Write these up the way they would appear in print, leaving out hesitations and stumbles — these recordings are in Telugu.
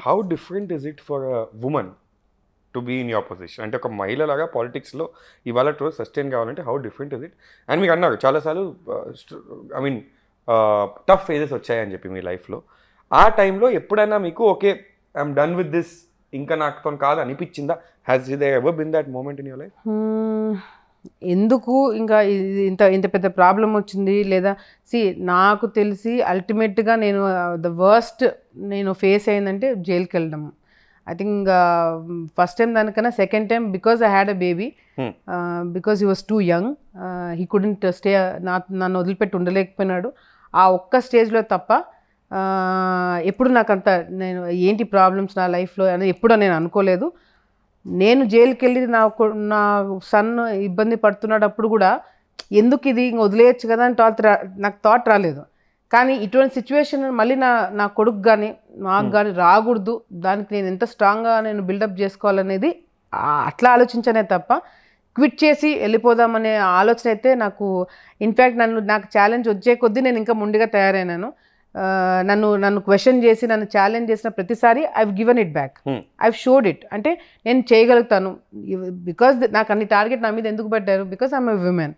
How different is it for a woman to be in your position? అంటే ఒక మహిళలాగా పాలిటిక్స్లో ఇవాళ రోజు సస్టైన్ కావాలంటే how different is it? And మీకు అన్నారు చాలాసార్లు ఐ మీన్ టఫ్ ఫేజెస్ వచ్చాయని చెప్పి మీ లైఫ్లో. ఆ టైంలో ఎప్పుడైనా మీకు okay I'm done with this, ఇంకా నాకుతో కాదు అనిపించిందా? Has they ever been that moment in your life? ఎందుకు ఇంకా ఇంత ఇంత పెద్ద ప్రాబ్లం వచ్చింది లేదా నాకు తెలిసి అల్టిమేట్గా నేను ద వర్స్ట్ నేను ఫేస్ అయిందంటే జైలుకి వెళ్ళడం. ఐ థింక్ ఫస్ట్ టైం దానికన్నా second time because I had a baby, because he was two young, he couldn't stay, నన్ను వదిలిపెట్టి ఉండలేకపోయినాడు. ఆ ఒక్క స్టేజ్లో తప్ప ఎప్పుడు నాకంత నేను ఏంటి ప్రాబ్లమ్స్ నా లైఫ్లో అని ఎప్పుడూ నేను అనుకోలేదు. నేను జైలుకి వెళ్ళి నా సన్ ఇబ్బంది పడుతున్నప్పుడు కూడా ఎందుకు ఇది ఇంక వదిలేయచ్చు కదా అని నాకు థాట్ రాలేదు. కానీ ఇటువంటి సిచ్యువేషన్ మళ్ళీ నా కొడుకు కానీ నాకు కానీ రాకూడదు, దానికి నేను ఎంత స్ట్రాంగ్గా నేను బిల్డప్ చేసుకోవాలనేది అట్లా ఆలోచించనే తప్ప క్విట్ చేసి వెళ్ళిపోదామనే ఆలోచన అయితే నాకు, ఇన్ఫ్యాక్ట్ నాకు ఛాలెంజ్ వచ్చే కొద్దీ నేను ఇంకా మొండిగా తయారైనాను. నన్ను క్వశ్చన్ చేసి నన్ను ఛాలెంజ్ చేసిన ప్రతిసారి I've given it back, I've showed it. అంటే నేను చేయగలుగుతాను, బికాజ్ నాకు అన్ని టార్గెట్ నా మీద ఎందుకు పెట్టారు, బికాజ్ ఐఎమ్ ఎ విమెన్.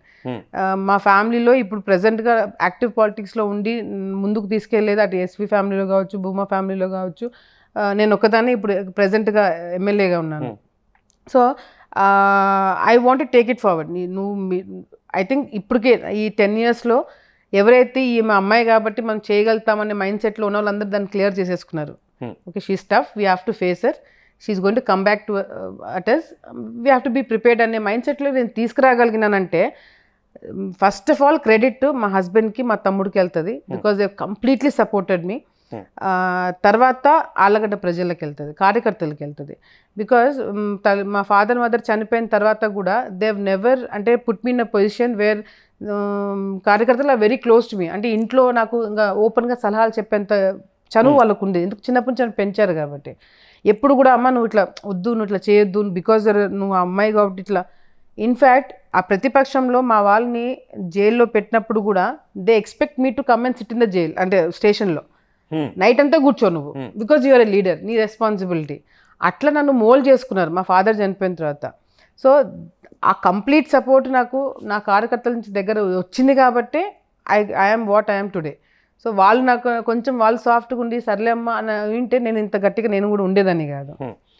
మా ఫ్యామిలీలో ఇప్పుడు ప్రజెంట్గా యాక్టివ్ పాలిటిక్స్లో ఉండి ముందుకు తీసుకెళ్ళేది అటు ఎస్వి ఫ్యామిలీలో కావచ్చు, భూమా ఫ్యామిలీలో కావచ్చు, నేను ఒకదాన్ని ఇప్పుడు ప్రజెంట్గా ఎమ్మెల్యేగా ఉన్నాను. So I want to take it forward. I think ఇప్పటికే ఈ 10 yearsలో ఎవరైతే ఈమె అమ్మాయి కాబట్టి మనం చేయగలుగుతామనే మైండ్ సెట్లో ఉన్న వాళ్ళందరూ దాన్ని క్లియర్ చేసేసుకున్నారు. Okay, she's tough, we have to face her, she's going to come back to at us, we have to be prepared అనే మైండ్ సెట్లో నేను తీసుకురాగలిగినానంటే ఫస్ట్ ఆఫ్ ఆల్ క్రెడిట్ మా హస్బెండ్కి మా తమ్ముడికి వెళ్తుంది, because they completely supported me. తర్వాత ఆళ్ళగడ్డ ప్రజలకు వెళ్తుంది, కార్యకర్తలకు వెళ్తుంది. బికాజ్ మా ఫాదర్ మదర్ చనిపోయిన తర్వాత కూడా దేవ్ నెవర్ అంటే put me in a position where కార్యకర్తలు are very close to me. అంటే ఇంట్లో నాకు ఇంకా ఓపెన్గా సలహాలు చెప్పేంత చనువు వాళ్ళకు ఉండేది, ఎందుకు చిన్నప్పటి నుంచి పెంచారు కాబట్టి. ఎప్పుడు కూడా అమ్మ నువ్వు ఇట్లా వద్దు, నువ్వు ఇట్లా చేయొద్దు, బికాజ్ నువ్వు అమ్మాయి కాబట్టి ఇట్లా. ఇన్ఫ్యాక్ట్ ఆ ప్రతిపక్షంలో మా వాళ్ళని జైల్లో పెట్టినప్పుడు కూడా they expect me to come and SIT in the jail, అంటే స్టేషన్లో నైట్ అంతా కూర్చో నువ్వు, బికాజ్ యూఆర్ ఎ లీడర్, నీ రెస్పాన్సిబిలిటీ. అట్లా నన్ను మోల్డ్ చేసుకున్నారు మా ఫాదర్ చనిపోయిన తర్వాత. సో ఆ కంప్లీట్ సపోర్ట్ నాకు నా కార్యకర్తల నుంచి దగ్గర వచ్చింది కాబట్టి I'm what I'm today. So వాళ్ళు నాకు కొంచెం వాళ్ళు సాఫ్ట్గా ఉండి సర్లే అమ్మ అని వింటే నేను ఇంత గట్టిగా నేను కూడా ఉండేదాన్ని కాదు.